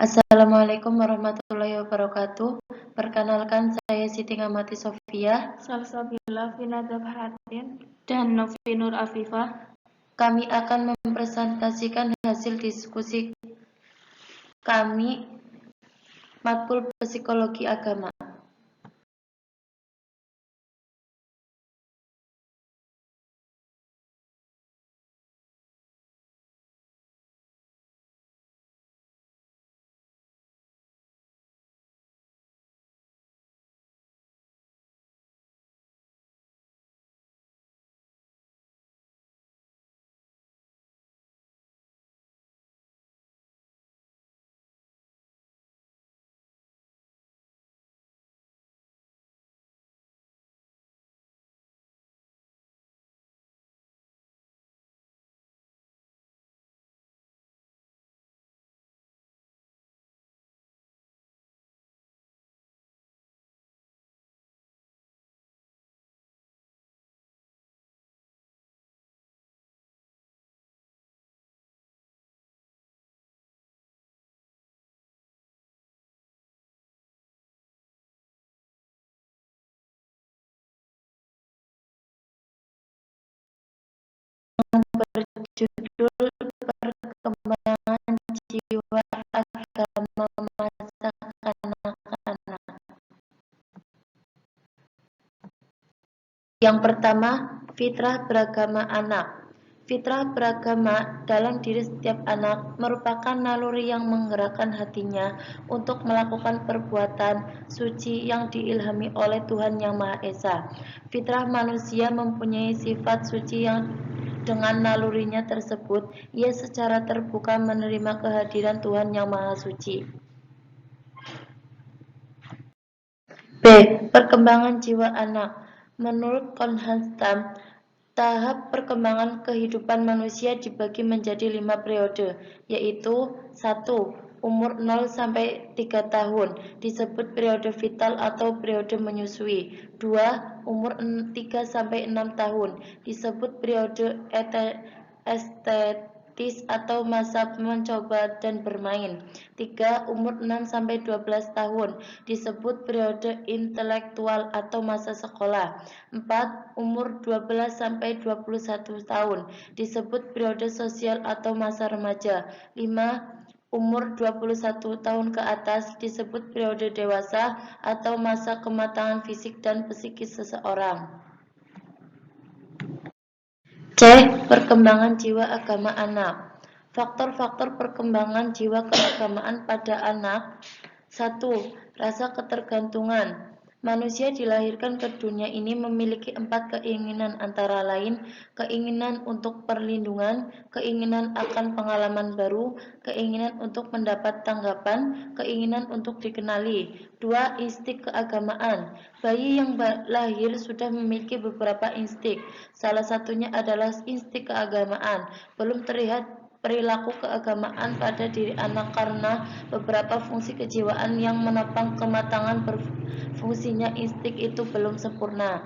Assalamualaikum warahmatullahi wabarakatuh. Perkenalkan, saya Siti Ngamati Sofia, Salsabila Finada Baratin, dan Novi Nur Afifah. Kami akan mempresentasikan hasil diskusi kami matkul psikologi agama. Berjudul Perkembangan Jiwa Agama Masa Kanak-kanak. Yang pertama, fitrah beragama anak. Fitrah beragama dalam diri setiap anak merupakan naluri yang menggerakkan hatinya untuk melakukan perbuatan suci yang diilhami oleh Tuhan Yang Maha Esa. Fitrah manusia mempunyai sifat suci yang dengan nalurinya tersebut, ia secara terbuka menerima kehadiran Tuhan Yang Maha Suci. B. Perkembangan jiwa anak. Menurut Konhanstam, tahap perkembangan kehidupan manusia dibagi menjadi 5 periode, yaitu 1. Umur 0 sampai 3 tahun disebut periode vital atau periode menyusui. 2. Umur 3 sampai 6 tahun disebut periode estetis atau masa mencoba dan bermain. 3. Umur 6 sampai 12 tahun disebut periode intelektual atau masa sekolah. 4. Umur 12 sampai 21 tahun disebut periode sosial atau masa remaja. 5. Umur 21 tahun ke atas disebut periode dewasa atau masa kematangan fisik dan psikis seseorang. C. Perkembangan jiwa agama anak. Faktor-faktor perkembangan jiwa keagamaan pada anak. 1. Rasa ketergantungan. Manusia dilahirkan ke dunia ini memiliki 4 keinginan, antara lain keinginan untuk perlindungan, keinginan akan pengalaman baru, keinginan untuk mendapat tanggapan, keinginan untuk dikenali. 2. Insting keagamaan. Bayi yang lahir sudah memiliki beberapa insting. Salah satunya adalah insting keagamaan. Belum terlihat perilaku keagamaan pada diri anak karena beberapa fungsi kejiwaan yang menopang kematangan berfungsinya insting itu belum sempurna.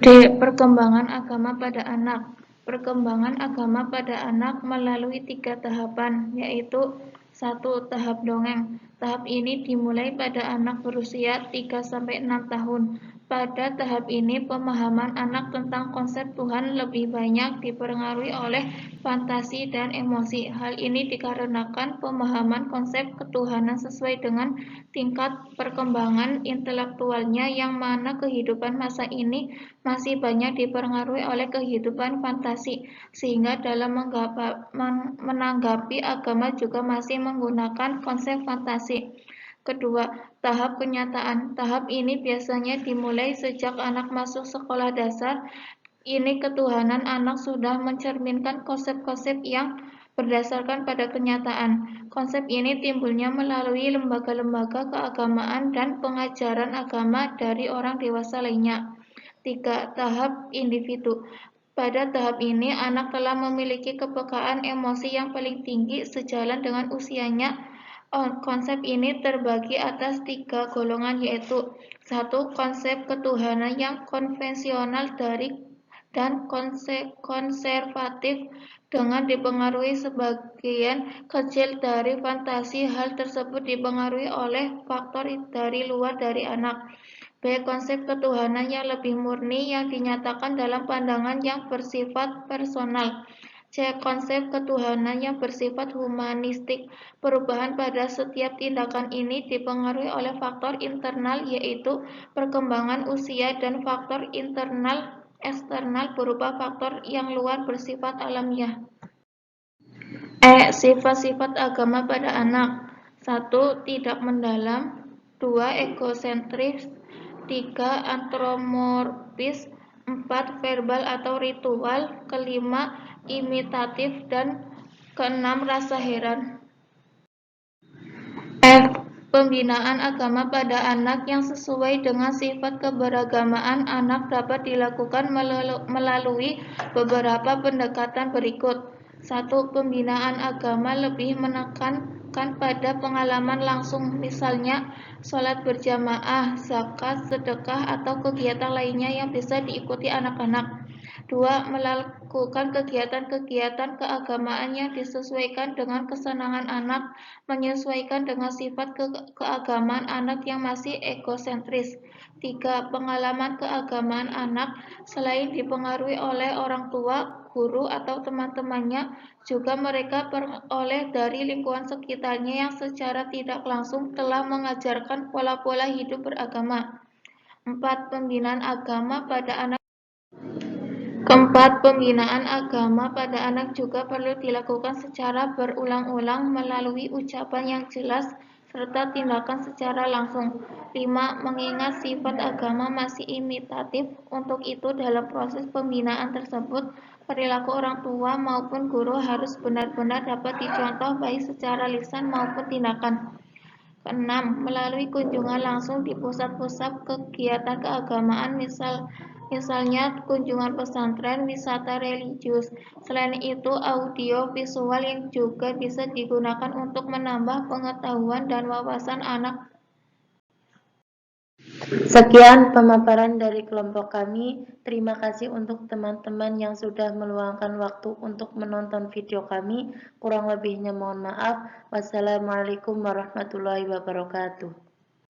D. Perkembangan agama pada anak. Perkembangan agama pada anak melalui 3 tahapan, yaitu 1. Tahap dongeng. Tahap ini dimulai pada anak berusia 3-6 tahun. Pada tahap ini, pemahaman anak tentang konsep Tuhan lebih banyak dipengaruhi oleh fantasi dan emosi. Hal ini dikarenakan pemahaman konsep ketuhanan sesuai dengan tingkat perkembangan intelektualnya, yang mana kehidupan masa ini masih banyak dipengaruhi oleh kehidupan fantasi, sehingga dalam menanggapi agama juga masih menggunakan konsep fantasi. Kedua, tahap kenyataan. Tahap ini biasanya dimulai sejak anak masuk sekolah dasar. Ini ketuhanan anak sudah mencerminkan konsep-konsep yang berdasarkan pada kenyataan. Konsep ini timbulnya melalui lembaga-lembaga keagamaan dan pengajaran agama dari orang dewasa lainnya. 3. Tahap individu. Pada tahap ini, anak telah memiliki kepekaan emosi yang paling tinggi sejalan dengan usianya. Konsep ini terbagi atas 3 golongan, yaitu 1. Konsep ketuhanan yang konvensional dan konservatif dengan dipengaruhi sebagian kecil dari fantasi. Hal tersebut dipengaruhi oleh faktor dari luar dari anak. B. Konsep ketuhanan yang lebih murni yang dinyatakan dalam pandangan yang bersifat personal. C. Konsep ketuhanan yang bersifat humanistik. Perubahan pada setiap tindakan ini dipengaruhi oleh faktor internal, yaitu perkembangan usia, dan faktor internal eksternal berupa faktor yang luar bersifat alamiah. E. Sifat-sifat agama pada anak. 1. Tidak mendalam. 2. Egosentris. 3. Antromorfis. 4. Verbal atau ritual. Kelima, imitatif. Dan keenam, rasa heran. F. Pembinaan agama pada anak yang sesuai dengan sifat keberagamaan anak dapat dilakukan melalui beberapa pendekatan berikut. 1. Pembinaan agama lebih menekankan pada pengalaman langsung, misalnya sholat berjamaah, zakat, sedekah, atau kegiatan lainnya yang bisa diikuti anak-anak. 2. Melakukan kegiatan-kegiatan keagamaan yang disesuaikan dengan kesenangan anak, menyesuaikan dengan sifat keagamaan anak yang masih egosentris. 3. Pengalaman keagamaan anak selain dipengaruhi oleh orang tua, guru, atau teman-temannya, juga mereka peroleh dari lingkungan sekitarnya yang secara tidak langsung telah mengajarkan pola-pola hidup beragama. 4. Pembinaan agama pada anak. Keempat, pembinaan agama pada anak juga perlu dilakukan secara berulang-ulang melalui ucapan yang jelas serta tindakan secara langsung. 5. Mengingat sifat agama masih imitatif, untuk itu dalam proses pembinaan tersebut, perilaku orang tua maupun guru harus benar-benar dapat dicontoh baik secara lisan maupun tindakan. 6. Melalui kunjungan langsung di pusat-pusat kegiatan keagamaan, misalnya kunjungan pesantren, wisata religius. Selain itu, audio visual yang juga bisa digunakan untuk menambah pengetahuan dan wawasan anak. Sekian pemaparan dari kelompok kami. Terima kasih untuk teman-teman yang sudah meluangkan waktu untuk menonton video kami. Kurang lebihnya mohon maaf. Wassalamualaikum warahmatullahi wabarakatuh.